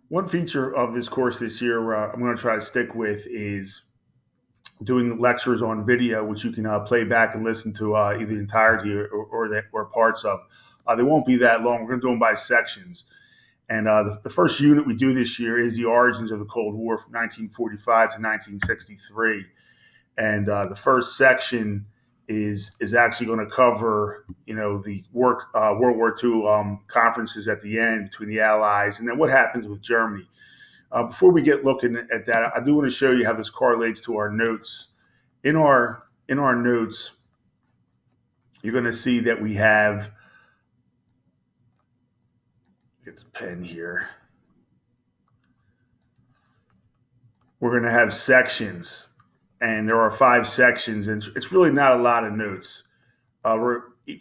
One feature of this course this year I'm going to try to stick with is doing lectures on video, which you can play back and listen to either the entirety or parts of. They won't be that long. We're going to do them by sections. And the first unit we do this year is the origins of the Cold War from 1945 to 1963. And the first section is actually going to cover, the World War II conferences at the end between the Allies, and then what happens with Germany. Before we get looking at that, I do want to show you how this correlates to our notes. In our notes, you're going to see that we have. Get the pen here. We're going to have sections, and there are 5 sections, and it's really not a lot of notes.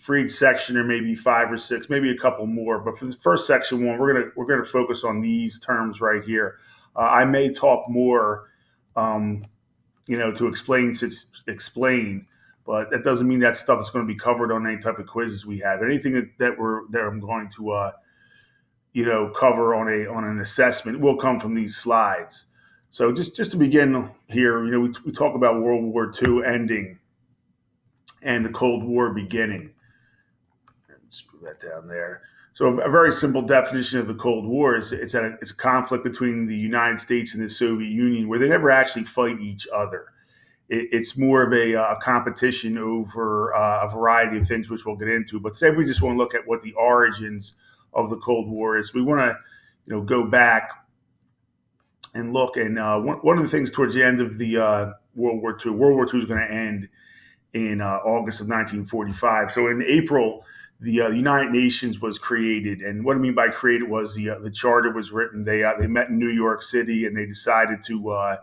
For each section, there may be 5 or 6, maybe a couple more. But for the first section one, we're gonna focus on these terms right here. I may talk more, to explain, but that doesn't mean that stuff is going to be covered on any type of quizzes we have. Anything that I'm going to cover on an assessment will come from these slides. So just to begin here, we talk about World War II ending and the Cold War beginning. Just put that down there. So a very simple definition of the Cold War is it's a conflict between the United States and the Soviet Union where they never actually fight each other. It's more of a competition over a variety of things, which we'll get into. But today we just want to look at what the origins of the Cold War is. We want to go back and look. And one of the things towards the end of the World War II is going to end in August of 1945. So in April, the United Nations was created, and what I mean by created was the charter was written. They met in New York City, and they decided to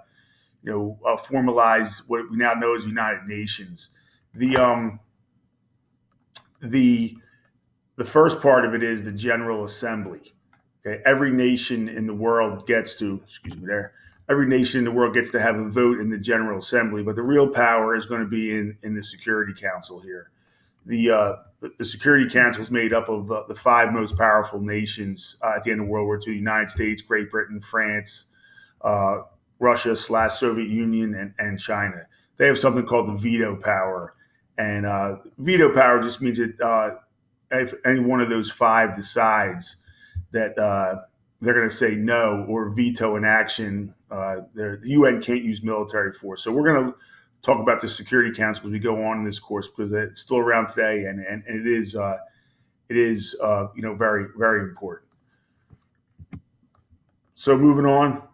formalize what we now know as United Nations. The first part of it is the General Assembly. Okay, every nation in the world gets to every nation in the world gets to have a vote in the General Assembly, but the real power is going to be in the Security Council here. The Security Council is made up of the 5 most powerful nations at the end of World War II: the United States, Great Britain, France, Russia/Soviet Union, and China. They have something called the veto power, and veto power just means that if any one of those 5 decides that they're going to say no or veto an action, the UN can't use military force. So we're going to talk about the Security Council as we go on in this course because it's still around today, and it is very, very important. So moving on,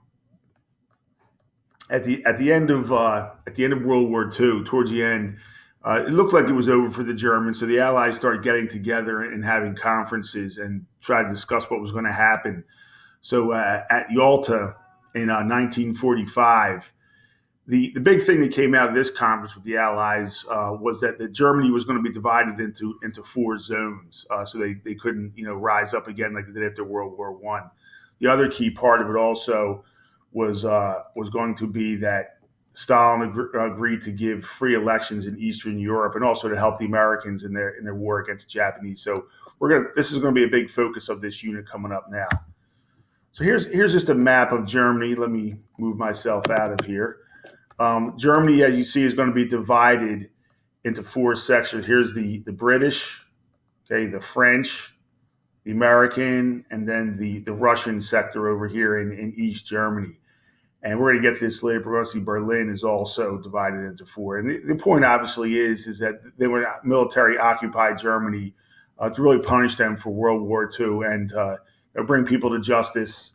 at the end of World War II, towards the end, it looked like it was over for the Germans. So the Allies started getting together and having conferences and try to discuss what was going to happen. So at Yalta in 1945. The big thing that came out of this conference with the Allies was that Germany was going to be divided into 4 zones, so they couldn't rise up again like they did after World War I. The other key part of it also was going to be that Stalin agreed to give free elections in Eastern Europe and also to help the Americans in their war against the Japanese. So this is going to be a big focus of this unit coming up now. So here's just a map of Germany. Let me move myself out of here. Germany, as you see, is going to be divided into 4 sections. Here's the British, okay, the French, the American, and then the Russian sector over here in East Germany. And we're going to get to this later. We're going to see Berlin is also divided into 4. And the point, obviously, is that they were military occupied Germany to really punish them for World War II and bring people to justice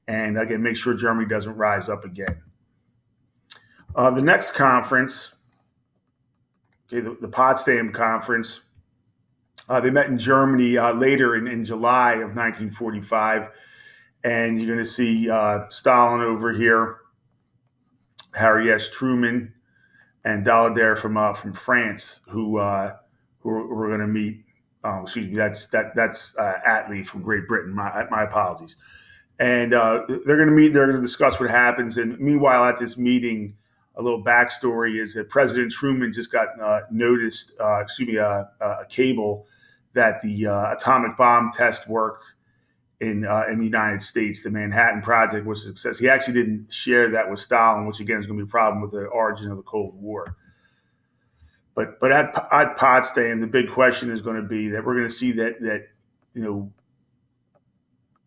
and, again, make sure Germany doesn't rise up again. The next conference, okay, the Potsdam Conference, they met in Germany later in July of 1945, and you're going to see Stalin over here, Harry S. Truman, and Daladier from France, who we're going to meet. That's Attlee from Great Britain. My apologies. And they're going to meet. They're going to discuss what happens. And meanwhile, at this meeting, a little backstory is that President Truman just got a cable that the atomic bomb test worked in the United States. The Manhattan Project was a success. He actually didn't share that with Stalin, which again is going to be a problem with the origin of the Cold War. But at Potsdam, the big question is going to be that we're going to see that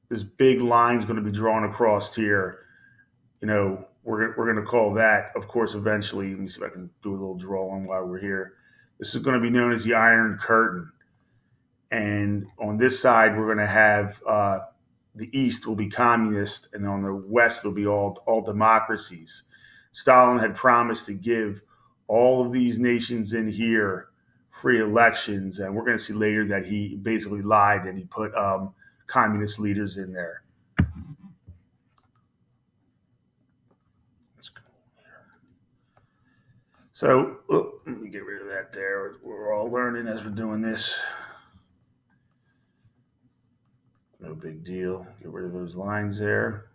this big line is going to be drawn across here. We're going to call that, of course, eventually. Let me see if I can do a little drawing while we're here. This is going to be known as the Iron Curtain. And on this side, we're going to have the East will be communist, and on the West will be all democracies. Stalin had promised to give all of these nations in here free elections, and we're going to see later that he basically lied and he put communist leaders in there. So let me get rid of that there. We're all learning as we're doing this. No big deal. Get rid of those lines there.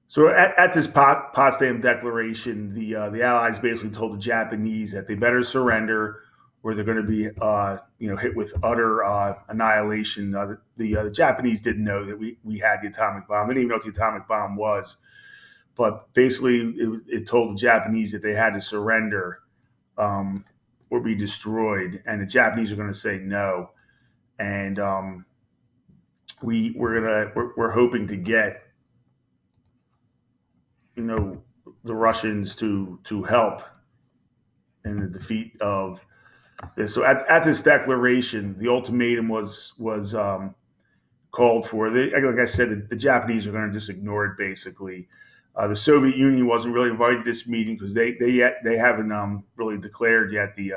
So at this Potsdam Declaration, the Allies basically told the Japanese that they better surrender, or they're going to be hit with utter annihilation. The Japanese didn't know that we had the atomic bomb. They didn't even know what the atomic bomb was. But basically, it told the Japanese that they had to surrender or be destroyed, and the Japanese are going to say no. And we're hoping to get the Russians to help in the defeat of this. So at this declaration, the ultimatum was called for. Like I said, the Japanese are going to just ignore it. Basically, the Soviet Union wasn't really invited to this meeting because they haven't really declared yet the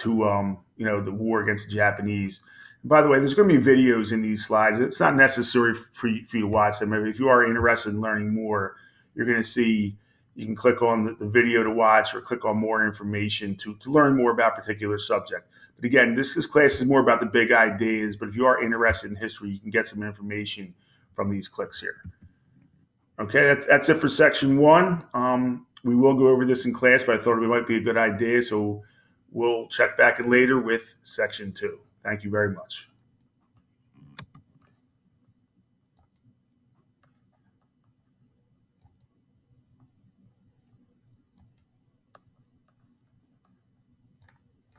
war against the Japanese. And by the way, there's going to be videos in these slides. It's not necessary for you to watch them. If you are interested in learning more, you're going to see. You can click on the video to watch or click on more information to learn more about a particular subject. But again, this class is more about the big ideas. But if you are interested in history, you can get some information from these clicks here. Okay, that's it for section 1. We will go over this in class, but I thought it might be a good idea. So we'll check back in later with section 2. Thank you very much.